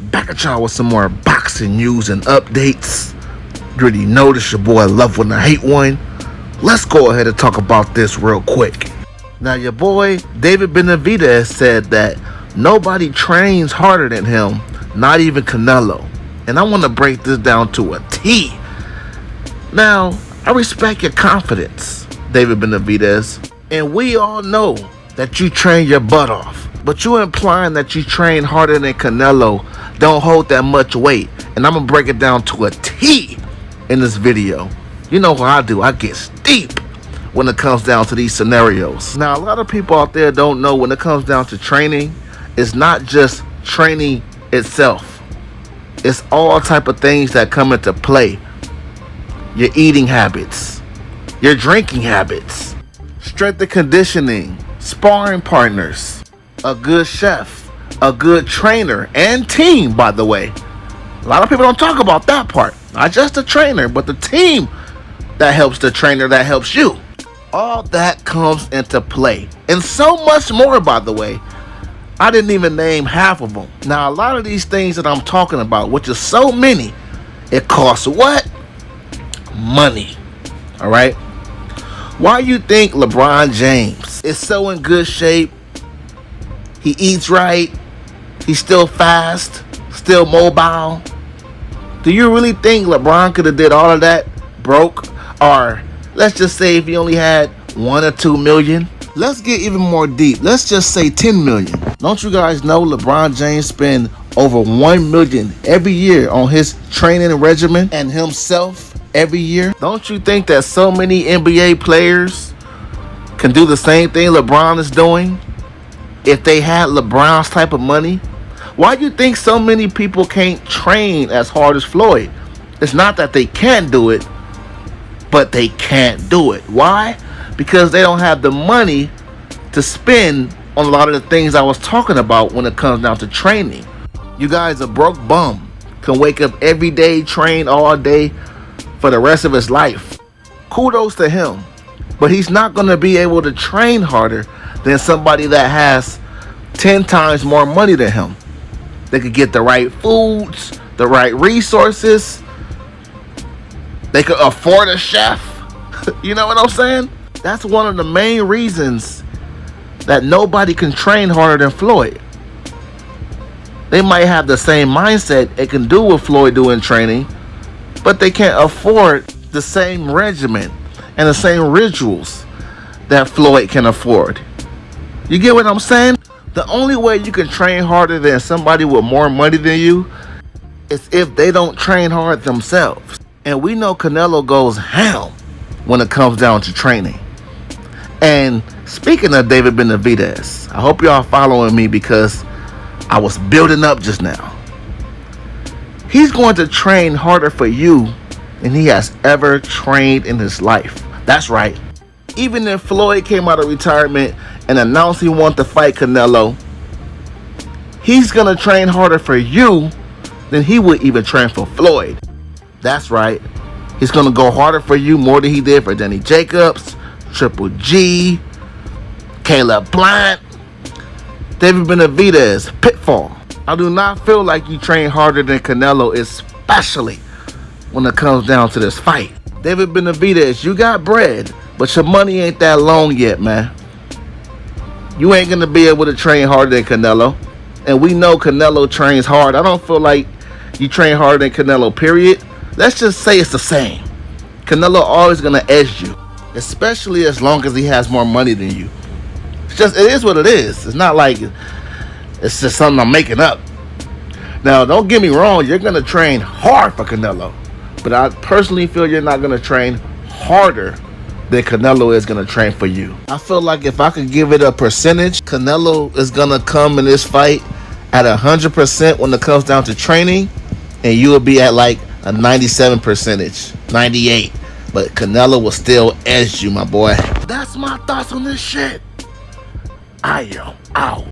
Back at y'all with some more boxing news and updates. You already know this your boy Love One to Hate One. Let's go ahead and talk about this real quick. Now your boy David Benavidez said that nobody trains harder than him, not even Canelo. And I want to break this down to a T. Now, I respect your confidence, David Benavidez. And we all know that you train your butt off. But you implying that you train harder than Canelo, don't hold that much weight. And I'm going to break it down to a T in this video. You know what I do. I get steep when it comes down to these scenarios. Now, a lot of people out there don't know when it comes down to training, it's not just training itself. It's all type of things that come into play. Your eating habits, your drinking habits, strength and conditioning, sparring partners, a good chef, a good trainer, and team, by the way. A lot of people don't talk about that part. Not just the trainer, but the team that helps the trainer, that helps you. All that comes into play. And so much more, by the way. I didn't even name half of them. Now, a lot of these things that I'm talking about, which is so many, it costs what? Money. All right? Why you think LeBron James is so in good shape? He eats right. He's still fast, still mobile. Do you really think LeBron could have did all of that broke? Or let's just say if he only had 1 or 2 million. Let's get even more deep. Let's just say 10 million. Don't you guys know LeBron James spend over 1 million every year on his training regimen and himself every year? Don't you think that so many NBA players can do the same thing LeBron is doing if they had LeBron's type of money? Why do you think so many people can't train as hard as Floyd? It's not that they can't do it, but they can't do it. Why? Because they don't have the money to spend on a lot of the things I was talking about when it comes down to training. You guys, a broke bum can wake up every day, train all day for the rest of his life. Kudos to him. But he's not going to be able to train harder than somebody that has 10 times more money than him. They could get the right foods, the right resources. They could afford a chef. You know what I'm saying? That's one of the main reasons that nobody can train harder than Floyd. They might have the same mindset they can do what Floyd do in training, but they can't afford the same regimen and the same rituals that Floyd can afford. You get what I'm saying? The only way you can train harder than somebody with more money than you is if they don't train hard themselves. And we know Canelo goes ham when it comes down to training. And speaking of David Benavidez, I hope y'all following me because I was building up just now. He's going to train harder for you than he has ever trained in his life. That's right. Even if Floyd came out of retirement and announced he wanted to fight Canelo, he's going to train harder for you than he would even train for Floyd. That's right. He's going to go harder for you more than he did for Danny Jacobs, Triple G, Caleb Plant, David Benavidez, Pitfall. I do not feel like you train harder than Canelo, especially when it comes down to this fight. David Benavidez, you got bread, but your money ain't that long yet, man. You ain't going to be able to train harder than Canelo. And we know Canelo trains hard. I don't feel like you train harder than Canelo, period. Let's just say it's the same. Canelo always going to edge you, especially as long as he has more money than you. It is what it is. It's not like it's just something I'm making up. Now, don't get me wrong. You're going to train hard for Canelo. But I personally feel you're not going to train harder than Canelo is going to train for you. I feel like if I could give it a percentage, Canelo is going to come in this fight at 100% when it comes down to training. And you will be at like a 97 percentage, 98. But Canelo will still edge you, my boy. That's my thoughts on this shit. I am out.